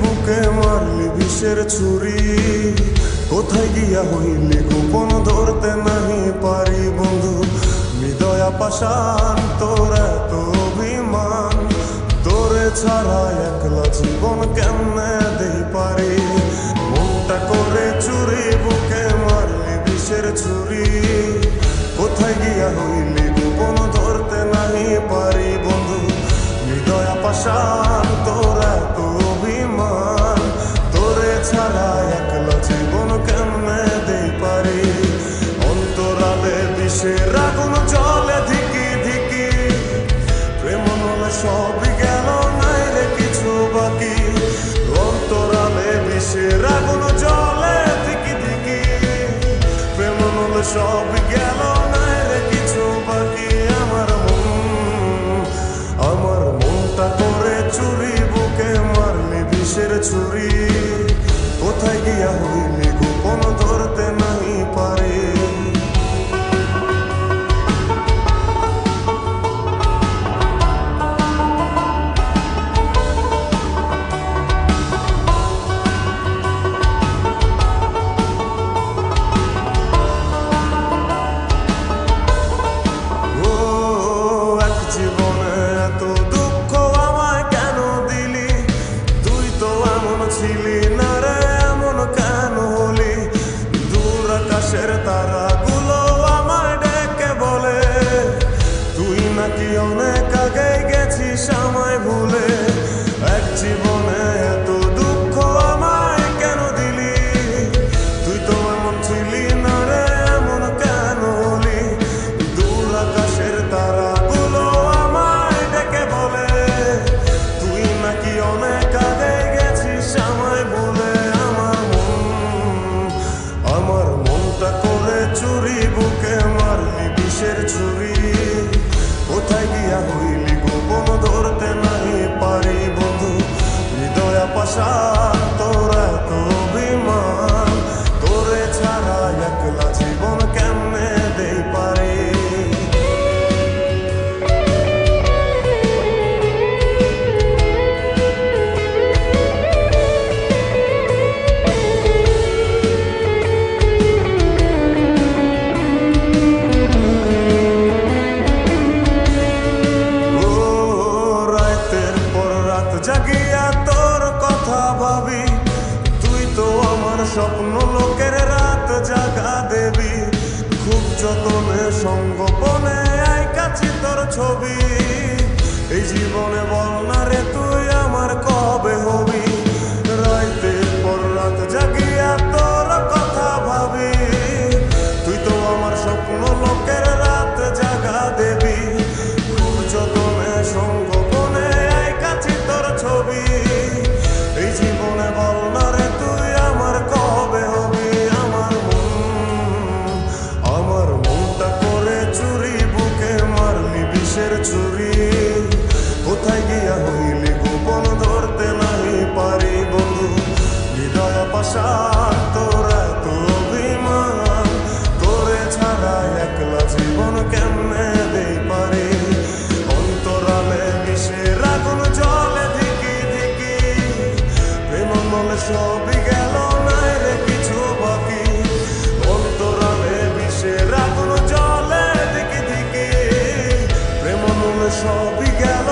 বুকে মারলি বিষের ছুরি, কোথায় গিয়া হইলি গোপন ধরতে নাহি পারি বন্ধু। হৃদয়া পাষাণ তোর এত অভিমান, তোরে ছাড়া একলা জীবন কেমনে দেই পারি। মনটা করে চুরি বুকে মারলি বিষের ছুরি, কোথায় গিয়া হইলি গোপন ধরতে নাহি পারি বন্ধু। হৃদয়া পাষাণ তোর এত অভিমান, তোরে ছাড়া একলা জীবন কেমনে দেই পারি। অন্তরালে বিষের আগুন জ্বলে ধিকি ধিকি, প্রেম নলে সবই গেল নাই রে কিছু বাকি। অন্তরালে বিষের আগুন জ্বলে ধিকি ধিকি, প্রেম নলে সবই গেল নাই রে কিছু বাকি। আমার মনটা করে চুরি বুকে মারলি বিষের ছুরি, কোথায় গিয়া হইলি গোপন ধরতে নাহি পারি। ছিলি না রে এমন কেন হলি, দূর আকাশের তারাগুলো আমায় ডেকে বলে, তুই নাকি অনেক আগে গেছিস আমায় ভুলে। এক জীবনে এত দুঃখ আমায় কেন দিলি, তুই তো এমন ছিলি না রে এমন কেন হলি। দূর আকাশের তারাগুলো আমায় ডেকে বলে, তুই নাকি অনেক আগে আমায় বলে। আমার মনটা করে চুরি বুকে মারলি বিষের ছুরি, কোথায় গিয়া হইলি গোপন ধরতে নাহি পারি বন্ধু। হৃদয়া পাষাণ তোর এত অভিমান, তোরে ছাড়া একলা জীবন কেমনে দেই পারি। জাগিয়া তোর কথা ভাবি, তুই তো আমার স্বপ্ন লোকের রাত জাগা দেবী। খুব যতনে সঙ্গোপনে আইকাছি তোর ছবি, এই জীবনে বল না রে তুই আমার কবে হবি। রাতের পর রাত জাগিয়া তোর কথা ভাবি, তুই তো আমার স্বপ্ন লোকের রাত জাগা দেবী। খুব যতনে সঙ্গোপনে আইকাছি তোর ছবি, এই জীবনে বল না রে তুই আমার কবে হবি। আমার মনটা করে চুরি বুকে মারলি বিষের ছুরি, কোথায় গিয়া হইলি গোপন ধরতে নাহি পারি বন্ধু। হৃদয়া পাষাণ তোর এত অভিমান, তোরে ছাড়া একলা জীবন কেমনে দেই পারি। অন্তরালে বিষের আগুন জ্বলে ধিকি ধিকি, প্রেম নলে সবই গেল নাই রে কিছু বাকি। অন্তরালে বিষের আগুন জ্বলে ধিকি ধিকি, প্রেম নলে সবই গেল